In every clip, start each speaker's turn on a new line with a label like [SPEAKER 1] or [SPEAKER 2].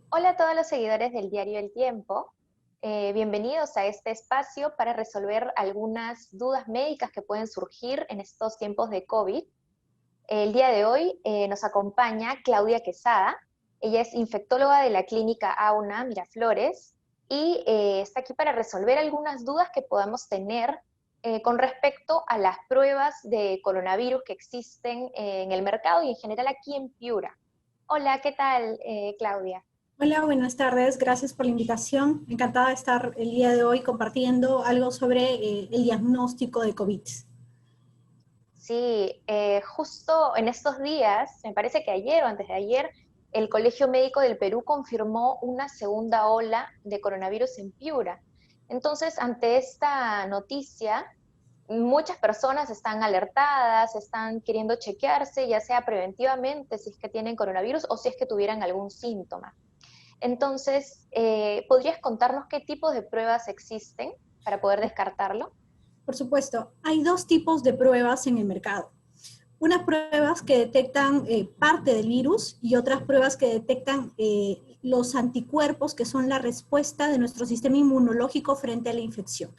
[SPEAKER 1] Hola a todos los seguidores del diario El Tiempo. Bienvenidos a este espacio para resolver algunas dudas médicas que pueden surgir en estos tiempos de COVID. El día de hoy nos acompaña Claudia Quesada. Ella es infectóloga de la clínica AUNA Miraflores y está aquí para resolver algunas dudas que podamos tener con respecto a las pruebas de coronavirus que existen en el mercado y en general aquí en Piura. Hola, ¿qué tal, Claudia?
[SPEAKER 2] Hola, buenas tardes. Gracias por la invitación. Encantada de estar el día de hoy compartiendo algo sobre el diagnóstico de COVID.
[SPEAKER 1] Sí, justo en estos días, me parece que ayer o antes de ayer, el Colegio Médico del Perú confirmó una segunda ola de coronavirus en Piura. Entonces, ante esta noticia, muchas personas están alertadas, están queriendo chequearse, ya sea preventivamente si es que tienen coronavirus o si es que tuvieran algún síntoma. Entonces, ¿podrías contarnos qué tipos de pruebas existen para poder descartarlo?
[SPEAKER 2] Por supuesto, hay dos tipos de pruebas en el mercado. Unas pruebas que detectan parte del virus y otras pruebas que detectan los anticuerpos, que son la respuesta de nuestro sistema inmunológico frente a la infección.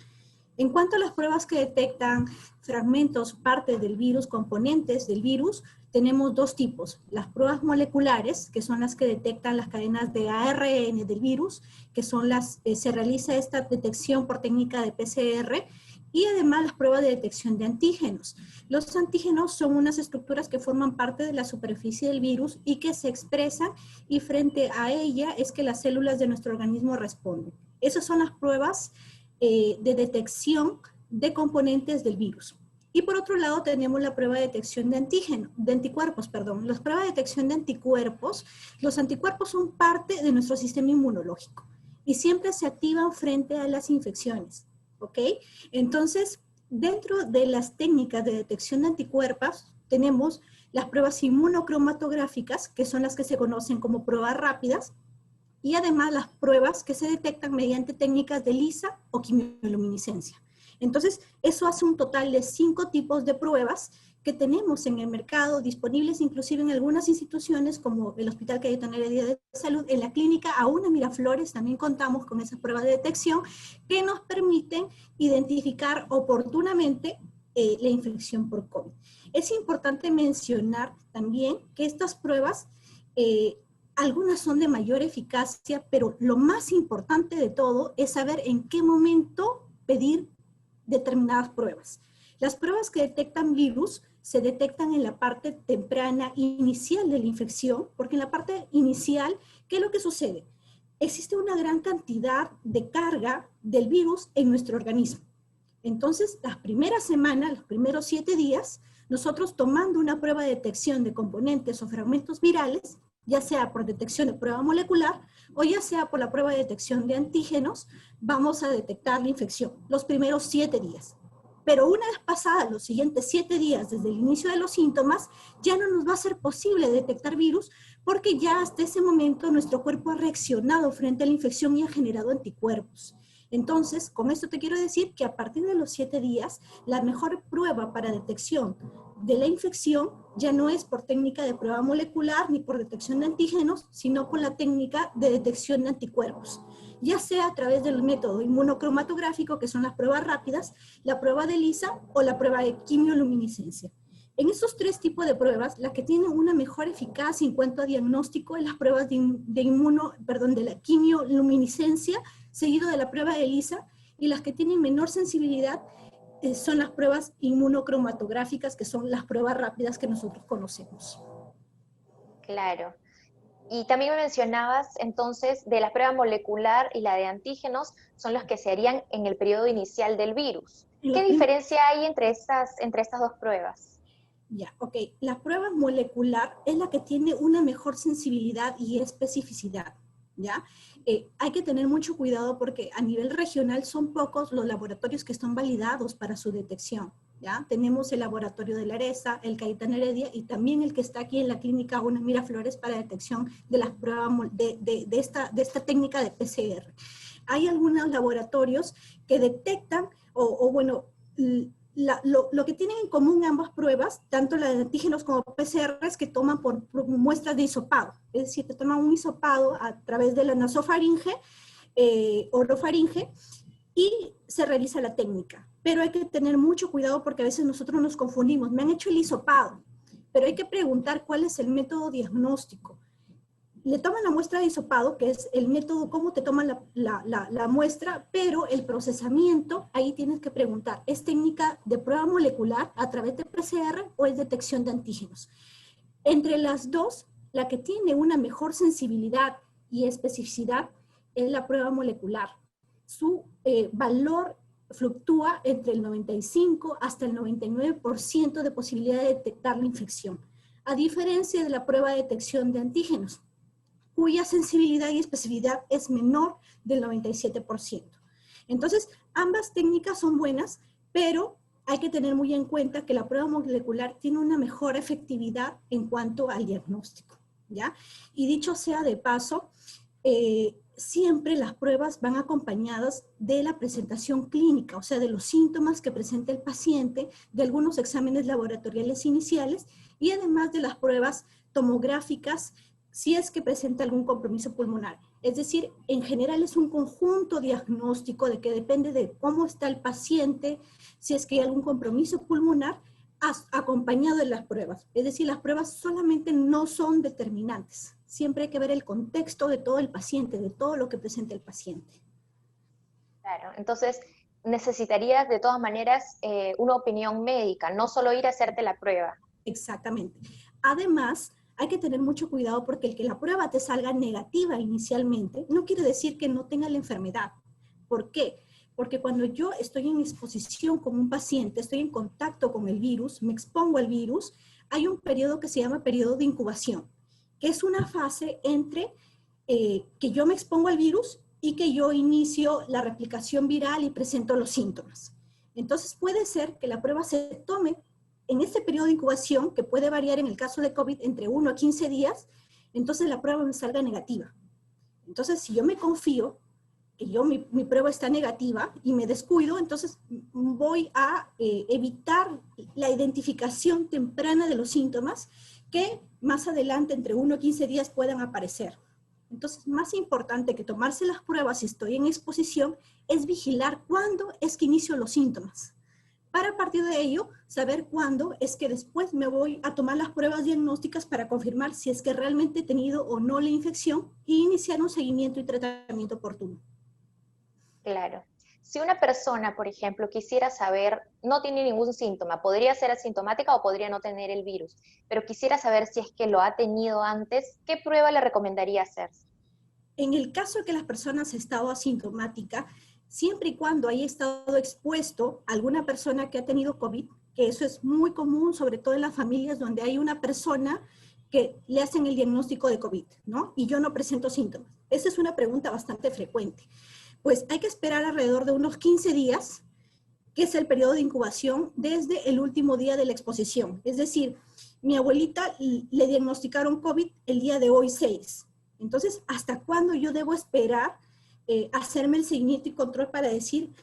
[SPEAKER 2] En cuanto a las pruebas que detectan fragmentos, partes del virus, componentes del virus, tenemos dos tipos. Las pruebas moleculares, que son las que detectan las cadenas de ARN del virus, que son se realiza esta detección por técnica de PCR, y además las pruebas de detección de antígenos. Los antígenos son unas estructuras que forman parte de la superficie del virus y que se expresan, y frente a ella es que las células de nuestro organismo responden. Esas son las pruebas de detección de componentes del virus. Y por otro lado tenemos la prueba de detección de anticuerpos, perdón. Las pruebas de detección de anticuerpos, los anticuerpos son parte de nuestro sistema inmunológico y siempre se activan frente a las infecciones, ¿ok? Entonces, dentro de las técnicas de detección de anticuerpos, tenemos las pruebas inmunocromatográficas, que son las que se conocen como pruebas rápidas, y además las pruebas que se detectan mediante técnicas de ELISA o quimioluminiscencia. Entonces, eso hace un total de 5 tipos de pruebas que tenemos en el mercado, disponibles inclusive en algunas instituciones como el Hospital Cayetano Heredia de Salud. En la clínica AUNA Miraflores también contamos con esas pruebas de detección que nos permiten identificar oportunamente la infección por COVID. Es importante mencionar también que estas pruebas algunas son de mayor eficacia, pero lo más importante de todo es saber en qué momento pedir determinadas pruebas. Las pruebas que detectan virus se detectan en la parte temprana inicial de la infección, porque en la parte inicial, ¿qué es lo que sucede? Existe una gran cantidad de carga del virus en nuestro organismo. Entonces, las primeras semanas, los primeros 7 días, nosotros tomando una prueba de detección de componentes o fragmentos virales, ya sea por detección de prueba molecular o ya sea por la prueba de detección de antígenos, vamos a detectar la infección los primeros 7 días. Pero una vez pasadas los siguientes 7 días desde el inicio de los síntomas, ya no nos va a ser posible detectar virus porque ya hasta ese momento nuestro cuerpo ha reaccionado frente a la infección y ha generado anticuerpos. Entonces, con esto te quiero decir que a partir de los 7 días, la mejor prueba para detección de la infección ya no es por técnica de prueba molecular ni por detección de antígenos, sino con la técnica de detección de anticuerpos, ya sea a través del método inmunocromatográfico, que son las pruebas rápidas, la prueba de ELISA o la prueba de quimioluminiscencia. En estos 3 tipos de pruebas, la que tiene una mejor eficacia en cuanto a diagnóstico es las pruebas de la quimioluminiscencia, seguido de la prueba de ELISA, y las que tienen menor sensibilidad son las pruebas inmunocromatográficas, que son las pruebas rápidas que nosotros conocemos.
[SPEAKER 1] Claro. Y también me mencionabas entonces de la prueba molecular y la de antígenos son los que se harían en el periodo inicial del virus.
[SPEAKER 2] En
[SPEAKER 1] ¿Qué
[SPEAKER 2] los
[SPEAKER 1] diferencia hay entre estas dos pruebas?
[SPEAKER 2] Ya, ok. La prueba molecular es la que tiene una mejor sensibilidad y especificidad, ¿ya? Hay que tener mucho cuidado porque a nivel regional son pocos los laboratorios que están validados para su detección, ¿ya? Tenemos el laboratorio de la ARESA, el Cayetano Heredia y también el que está aquí en la clínica UNA Miraflores para detección de las pruebas de esta técnica de PCR. Hay algunos laboratorios que detectan, bueno, lo que tienen en común ambas pruebas, tanto la de antígenos como PCR, es que toman por muestras de hisopado. Es decir, te toman un hisopado a través de la nasofaringe, orofaringe, y se realiza la técnica. Pero hay que tener mucho cuidado porque a veces nosotros nos confundimos. Me han hecho el hisopado, pero hay que preguntar cuál es el método diagnóstico. Le toman la muestra de hisopado, que es el método, cómo te toman la muestra, pero el procesamiento, ahí tienes que preguntar, ¿es técnica de prueba molecular a través de PCR o es detección de antígenos? Entre las dos, la que tiene una mejor sensibilidad y especificidad es la prueba molecular. Su valor fluctúa entre el 95 hasta el 99% de posibilidad de detectar la infección, a diferencia de la prueba de detección de antígenos, cuya sensibilidad y especificidad es menor del 97%. Entonces, ambas técnicas son buenas, pero hay que tener muy en cuenta que la prueba molecular tiene una mejor efectividad en cuanto al diagnóstico, ¿ya? Y dicho sea de paso, siempre las pruebas van acompañadas de la presentación clínica, o sea, de los síntomas que presenta el paciente, de algunos exámenes laboratoriales iniciales y además de las pruebas tomográficas si es que presenta algún compromiso pulmonar. Es decir, en general es un conjunto diagnóstico de que depende de cómo está el paciente, si es que hay algún compromiso pulmonar, acompañado de las pruebas. Es decir, las pruebas solamente no son determinantes. Siempre hay que ver el contexto de todo el paciente, de todo lo que presenta el paciente.
[SPEAKER 1] Claro, entonces necesitarías de todas maneras una opinión médica, no solo ir a hacerte la prueba.
[SPEAKER 2] Exactamente. Además, hay que tener mucho cuidado porque el que la prueba te salga negativa inicialmente no quiere decir que no tenga la enfermedad. ¿Por qué? Porque cuando yo estoy en exposición con un paciente, estoy en contacto con el virus, me expongo al virus, hay un periodo que se llama periodo de incubación, que es una fase entre que yo me expongo al virus y que yo inicio la replicación viral y presento los síntomas. Entonces puede ser que la prueba se tome en este periodo de incubación, que puede variar en el caso de COVID entre 1 a 15 días, entonces la prueba me salga negativa. Entonces, si yo me confío que mi prueba está negativa y me descuido, entonces voy a evitar la identificación temprana de los síntomas que más adelante, entre 1 a 15 días, puedan aparecer. Entonces, más importante que tomarse las pruebas si estoy en exposición es vigilar cuándo es que inicio los síntomas, para a partir de ello saber cuándo es que después me voy a tomar las pruebas diagnósticas para confirmar si es que realmente he tenido o no la infección y iniciar un seguimiento y tratamiento oportuno.
[SPEAKER 1] Claro. Si una persona, por ejemplo, quisiera saber, no tiene ningún síntoma, podría ser asintomática o podría no tener el virus, pero quisiera saber si es que lo ha tenido antes, ¿qué prueba le recomendaría hacerse?
[SPEAKER 2] En el caso de que la persona ha estado asintomática, siempre y cuando haya estado expuesto a alguna persona que ha tenido COVID, que eso es muy común, sobre todo en las familias donde hay una persona que le hacen el diagnóstico de COVID, ¿no? Y yo no presento síntomas. Esa es una pregunta bastante frecuente. Pues hay que esperar alrededor de unos 15 días, que es el periodo de incubación desde el último día de la exposición. Es decir, mi abuelita le diagnosticaron COVID el día de hoy 6. Entonces, ¿hasta cuándo yo debo esperar hacerme el seguimiento y control para decir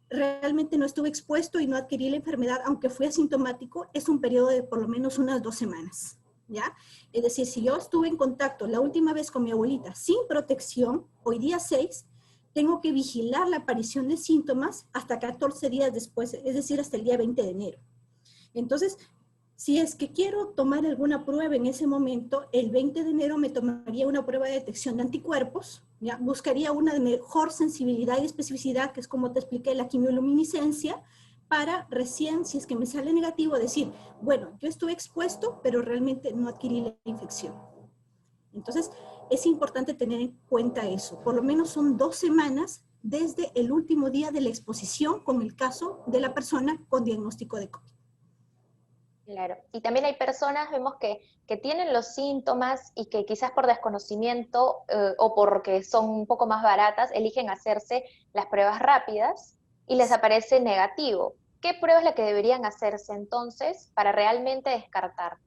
[SPEAKER 2] realmente no estuve expuesto y no adquirí la enfermedad, aunque fui asintomático? Es un periodo de por lo menos unas 2 semanas, ¿ya? Es decir, si yo estuve en contacto la última vez con mi abuelita sin protección, hoy día 6, tengo que vigilar la aparición de síntomas hasta 14 días después, es decir, hasta el día 20 de enero. Entonces, si es que quiero tomar alguna prueba en ese momento, el 20 de enero me tomaría una prueba de detección de anticuerpos, ¿ya? Buscaría una de mejor sensibilidad y especificidad, que es como te expliqué, la quimioluminiscencia, para recién, si es que me sale negativo, decir, bueno, yo estuve expuesto, pero realmente no adquirí la infección. Entonces, es importante tener en cuenta eso. Por lo menos son 2 semanas desde el último día de la exposición con el caso de la persona con diagnóstico de COVID.
[SPEAKER 1] Claro. Y también hay personas, vemos que tienen los síntomas y que quizás por desconocimiento o porque son un poco más baratas, eligen hacerse las pruebas rápidas y les aparece negativo. ¿Qué prueba es la que deberían hacerse entonces para realmente descartar?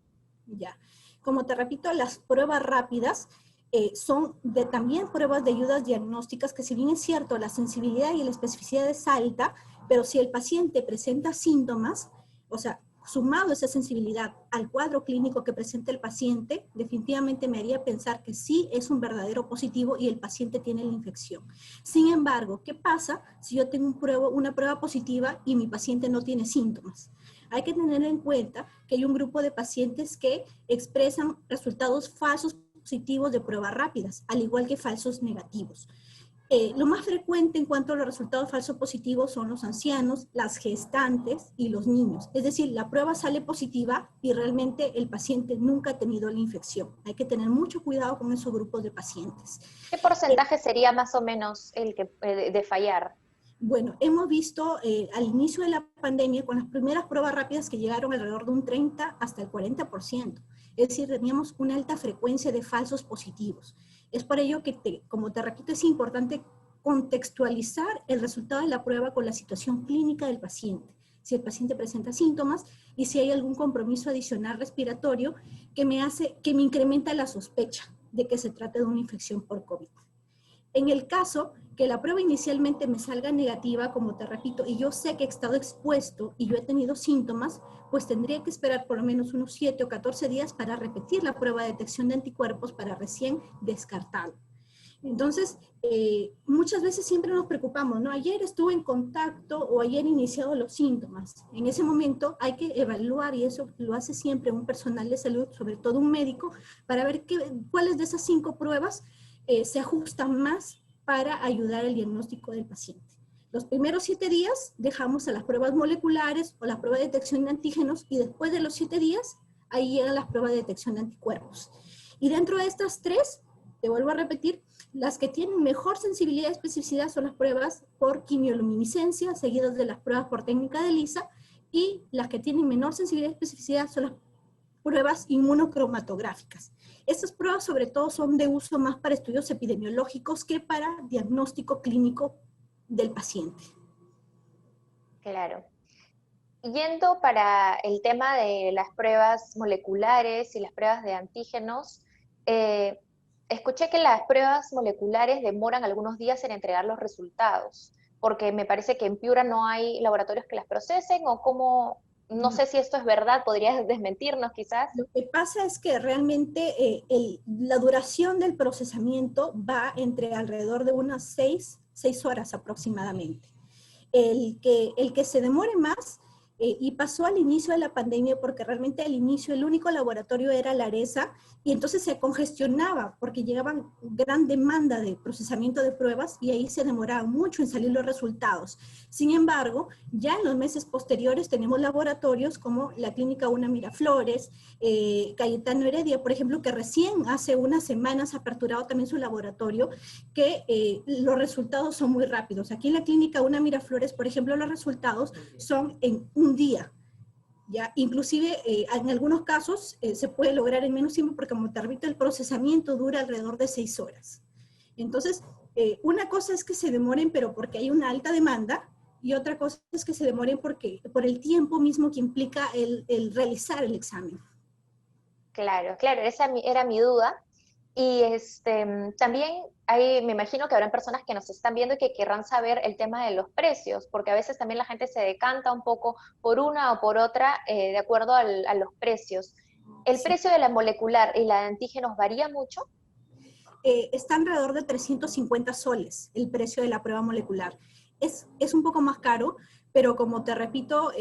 [SPEAKER 2] Ya. Como te repito, las pruebas rápidas son también pruebas de ayudas diagnósticas que, si bien es cierto, la sensibilidad y la especificidad es alta, pero si el paciente presenta síntomas, o sea, sumado esa sensibilidad al cuadro clínico que presenta el paciente, definitivamente me haría pensar que sí es un verdadero positivo y el paciente tiene la infección. Sin embargo, ¿qué pasa si yo tengo una prueba positiva y mi paciente no tiene síntomas? Hay que tener en cuenta que hay un grupo de pacientes que expresan resultados falsos positivos de pruebas rápidas, al igual que falsos negativos. Lo más frecuente en cuanto a los resultados falsos positivos son los ancianos, las gestantes y los niños. Es decir, la prueba sale positiva y realmente el paciente nunca ha tenido la infección. Hay que tener mucho cuidado con esos grupos de pacientes.
[SPEAKER 1] ¿Qué porcentaje sería más o menos el que, de fallar?
[SPEAKER 2] Bueno, hemos visto al inicio de la pandemia, con las primeras pruebas rápidas, que llegaron alrededor de un 30 hasta el 40%. Es decir, teníamos una alta frecuencia de falsos positivos. Es por ello que, como te repito, es importante contextualizar el resultado de la prueba con la situación clínica del paciente. Si el paciente presenta síntomas y si hay algún compromiso adicional respiratorio que me incrementa la sospecha de que se trate de una infección por COVID. En el caso que la prueba inicialmente me salga negativa, como te repito, y yo sé que he estado expuesto y yo he tenido síntomas, pues tendría que esperar por lo menos unos 7 o 14 días para repetir la prueba de detección de anticuerpos para recién descartarlo. Entonces, muchas veces siempre nos preocupamos, ¿no? Ayer estuve en contacto o ayer he iniciado los síntomas. En ese momento hay que evaluar, y eso lo hace siempre un personal de salud, sobre todo un médico, para ver cuáles de esas 5 pruebas se ajustan más para ayudar al diagnóstico del paciente. Los primeros 7 días dejamos a las pruebas moleculares o la prueba de detección de antígenos, y después de los 7 días, ahí llegan las pruebas de detección de anticuerpos. Y dentro de estas 3, te vuelvo a repetir, las que tienen mejor sensibilidad y especificidad son las pruebas por quimioluminiscencia, seguidas de las pruebas por técnica de ELISA, y las que tienen menor sensibilidad y especificidad son las pruebas inmunocromatográficas. Estas pruebas sobre todo son de uso más para estudios epidemiológicos que para diagnóstico clínico del paciente.
[SPEAKER 1] Claro. Yendo para el tema de las pruebas moleculares y las pruebas de antígenos, eh, escuché que las pruebas moleculares demoran algunos días en entregar los resultados, porque me parece que en Piura no hay laboratorios que las procesen, o cómo, no sé si esto es verdad, podrías desmentirnos quizás.
[SPEAKER 2] Lo que pasa es que realmente la duración del procesamiento va entre alrededor de unas 6 horas aproximadamente. El que se demore más, y pasó al inicio de la pandemia, porque realmente al inicio el único laboratorio era la ARESA, y entonces se congestionaba porque llegaban gran demanda de procesamiento de pruebas y ahí se demoraba mucho en salir los resultados. Sin embargo, ya en los meses posteriores tenemos laboratorios como la Clínica Una Miraflores, Cayetano Heredia, por ejemplo, que recién hace unas semanas ha aperturado también su laboratorio, que los resultados son muy rápidos. Aquí en la Clínica Una Miraflores, por ejemplo, los resultados son en un día. ¿Ya? Inclusive en algunos casos se puede lograr en menos tiempo, porque, como te repito, el procesamiento dura alrededor de 6 horas. Entonces, una cosa es que se demoren, pero porque hay una alta demanda, y otra cosa es que se demoren por el tiempo mismo que implica el realizar el examen.
[SPEAKER 1] Claro, claro, esa era mi duda. Y también me imagino que habrán personas que nos están viendo y que querrán saber el tema de los precios, porque a veces también la gente se decanta un poco por una o por otra de acuerdo a los precios. ¿El
[SPEAKER 2] Sí.
[SPEAKER 1] precio de la molecular y la de antígenos varía mucho?
[SPEAKER 2] Está alrededor de 350 soles el precio de la prueba molecular. Es un poco más caro, pero como te repito,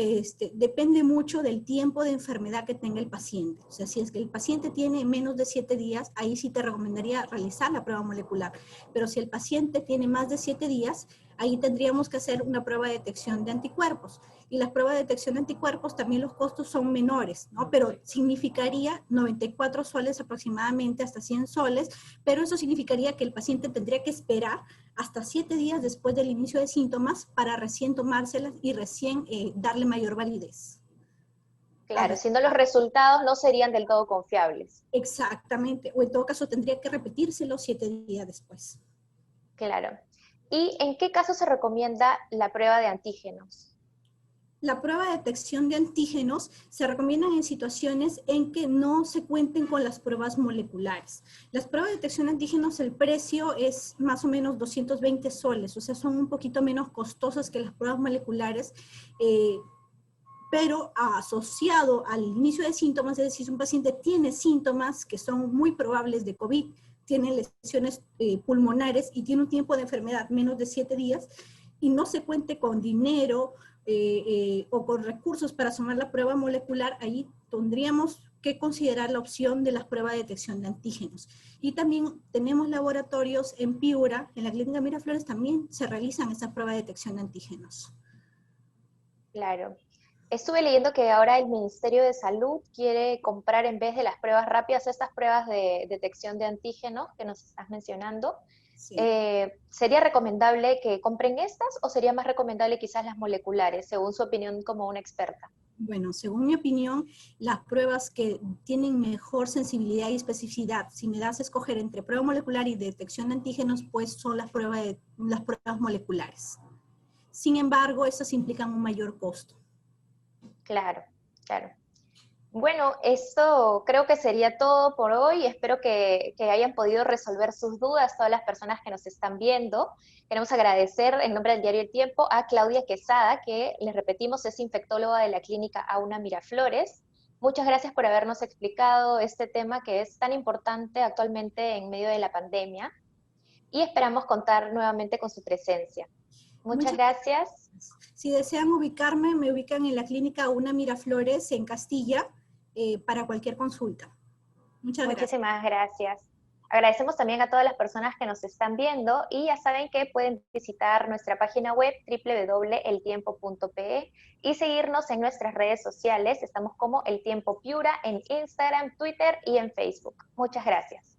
[SPEAKER 2] depende mucho del tiempo de enfermedad que tenga el paciente. O sea, si es que el paciente tiene menos de 7 días, ahí sí te recomendaría realizar la prueba molecular. Pero si el paciente tiene más de 7 días, ahí tendríamos que hacer una prueba de detección de anticuerpos. Y las pruebas de detección de anticuerpos también los costos son menores, ¿no? Pero significaría 94 soles aproximadamente, hasta 100 soles, pero eso significaría que el paciente tendría que esperar hasta 7 días después del inicio de síntomas para recién tomárselas y recién darle mayor validez.
[SPEAKER 1] Claro, si no, los resultados no serían del todo confiables.
[SPEAKER 2] Exactamente, o en todo caso tendría que repetírselo 7 días después.
[SPEAKER 1] Claro. ¿Y en qué caso se recomienda la prueba de antígenos?
[SPEAKER 2] La prueba de detección de antígenos se recomiendan en situaciones en que no se cuenten con las pruebas moleculares. Las pruebas de detección de antígenos, el precio es más o menos 220 soles, o sea, son un poquito menos costosas que las pruebas moleculares, pero asociado al inicio de síntomas, es decir, si un paciente tiene síntomas que son muy probables de COVID, tiene lesiones pulmonares y tiene un tiempo de enfermedad menos de 7 días, y no se cuente con dinero o con recursos para sumar la prueba molecular, ahí tendríamos que considerar la opción de las pruebas de detección de antígenos. Y también tenemos laboratorios en Piura, en la Clínica Miraflores también se realizan esas pruebas de detección de antígenos.
[SPEAKER 1] Claro. Estuve leyendo que ahora el Ministerio de Salud quiere comprar en vez de las pruebas rápidas estas pruebas de detección de antígenos que nos estás mencionando.
[SPEAKER 2] Sí.
[SPEAKER 1] ¿Sería recomendable que compren estas o sería más recomendable quizás las moleculares, según su opinión como una experta?
[SPEAKER 2] Bueno, según mi opinión, las pruebas que tienen mejor sensibilidad y especificidad, si me das a escoger entre prueba molecular y detección de antígenos, pues son las pruebas moleculares. Sin embargo, estas implican un mayor costo.
[SPEAKER 1] Claro, claro. Bueno, esto creo que sería todo por hoy. Espero que hayan podido resolver sus dudas todas las personas que nos están viendo. Queremos agradecer en nombre del diario El Tiempo a Claudia Quesada, que les repetimos es infectóloga de la clínica Auna Miraflores. Muchas gracias por habernos explicado este tema que es tan importante actualmente en medio de la pandemia y esperamos contar nuevamente con su presencia. Muchas
[SPEAKER 2] Muchas
[SPEAKER 1] gracias.
[SPEAKER 2] gracias. Si desean ubicarme, me ubican en la clínica Una Miraflores en Castilla para cualquier consulta. Muchas gracias.
[SPEAKER 1] Muchísimas gracias. Agradecemos también a todas las personas que nos están viendo y ya saben que pueden visitar nuestra página web www.eltiempo.pe y seguirnos en nuestras redes sociales. Estamos como El Tiempo Piura en Instagram, Twitter y en Facebook. Muchas gracias.